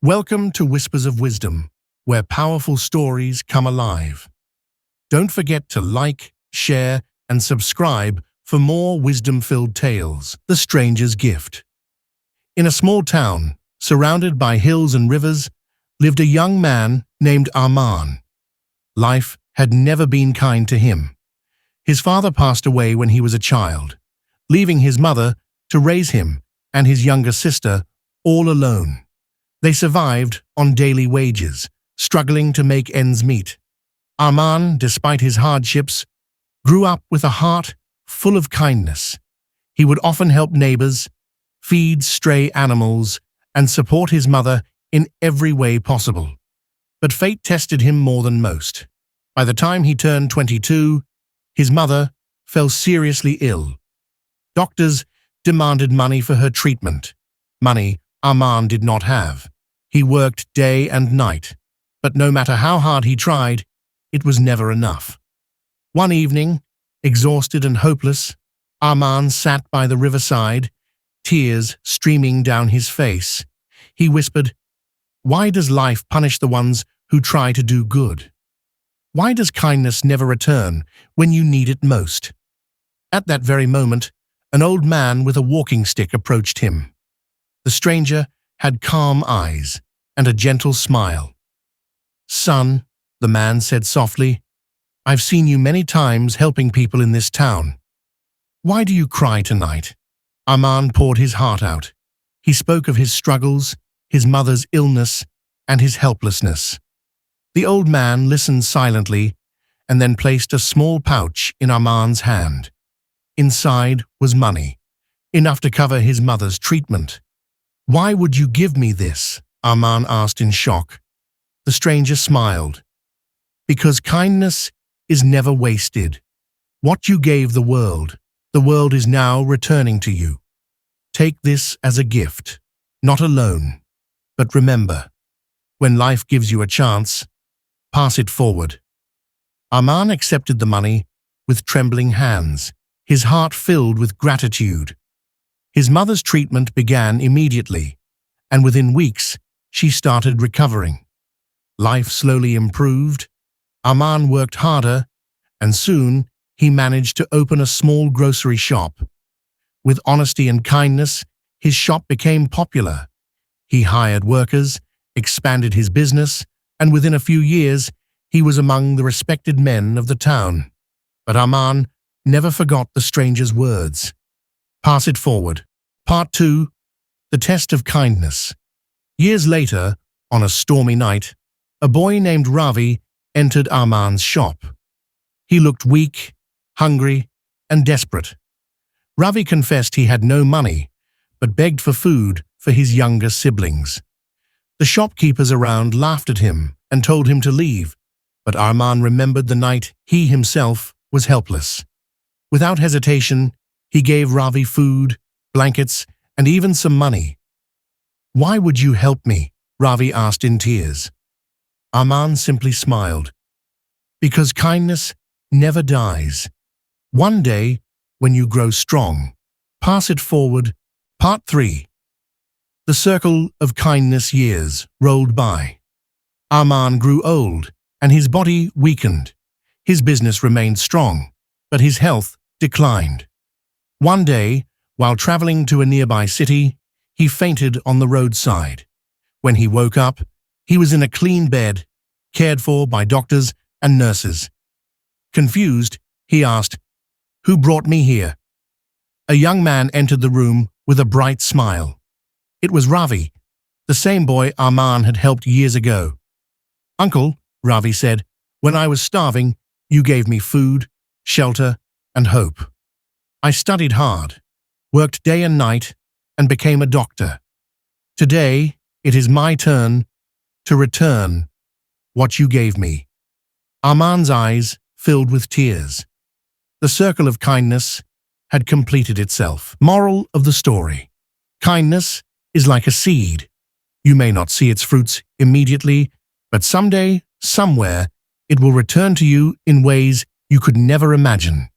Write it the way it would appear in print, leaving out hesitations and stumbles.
Welcome to Whispers of Wisdom, where powerful stories come alive. Don't forget to like, share, and subscribe for more wisdom-filled tales. The Stranger's Gift. In a small town, surrounded by hills and rivers, lived a young man named Arman. Life had never been kind to him. His father passed away when he was a child, leaving his mother to raise him and his younger sister all alone. They survived on daily wages, struggling to make ends meet. Arman, despite his hardships, grew up with a heart full of kindness. He would often help neighbors, feed stray animals, and support his mother in every way possible. But fate tested him more than most. By the time he turned 22, his mother fell seriously ill. Doctors demanded money for her treatment, money Arman did not have. He worked day and night, but no matter how hard he tried, it was never enough. One evening, exhausted and hopeless, Arman sat by the riverside, tears streaming down his face. He whispered, "Why does life punish the ones who try to do good? Why does kindness never return when you need it most?" At that very moment, an old man with a walking stick approached him. The stranger had calm eyes and a gentle smile. "Son," the man said softly, "I've seen you many times helping people in this town. Why do you cry tonight?" Arman poured his heart out. He spoke of his struggles, his mother's illness, and his helplessness. The old man listened silently and then placed a small pouch in Arman's hand. Inside was money, enough to cover his mother's treatment. "Why would you give me this?" Arman asked in shock. The stranger smiled. "Because kindness is never wasted. What you gave the world is now returning to you. Take this as a gift, not a loan. But remember, when life gives you a chance, pass it forward." Arman accepted the money with trembling hands, his heart filled with gratitude. His mother's treatment began immediately, and within weeks, she started recovering. Life slowly improved. Arman worked harder, and soon he managed to open a small grocery shop. With honesty and kindness, his shop became popular. He hired workers, expanded his business, and within a few years, he was among the respected men of the town. But Arman never forgot the stranger's words. Pass it forward. Part 2. The Test of Kindness. Years later, on a stormy night, a boy named Ravi entered Arman's shop. He looked weak, hungry, and desperate. Ravi confessed he had no money, but begged for food for his younger siblings. The shopkeepers around laughed at him and told him to leave, but Arman remembered the night he himself was helpless. Without hesitation, he gave Ravi food, blankets, and even some money. "Why would you help me?" Ravi asked in tears. Arman simply smiled. "Because kindness never dies. One day, when you grow strong, pass it forward." Part 3. The circle of kindness. Years rolled by. Arman grew old, and his body weakened. His business remained strong, but his health declined. One day, while traveling to a nearby city, he fainted on the roadside. When he woke up, he was in a clean bed, cared for by doctors and nurses. Confused, he asked, "Who brought me here?" A young man entered the room with a bright smile. It was Ravi, the same boy Arman had helped years ago. "Uncle," Ravi said, "when I was starving, you gave me food, shelter, and hope. I studied hard, worked day and night, and became a doctor. Today, it is my turn to return what you gave me." Arman's eyes filled with tears. The circle of kindness had completed itself. Moral of the story: kindness is like a seed. You may not see its fruits immediately, but someday, somewhere, it will return to you in ways you could never imagine.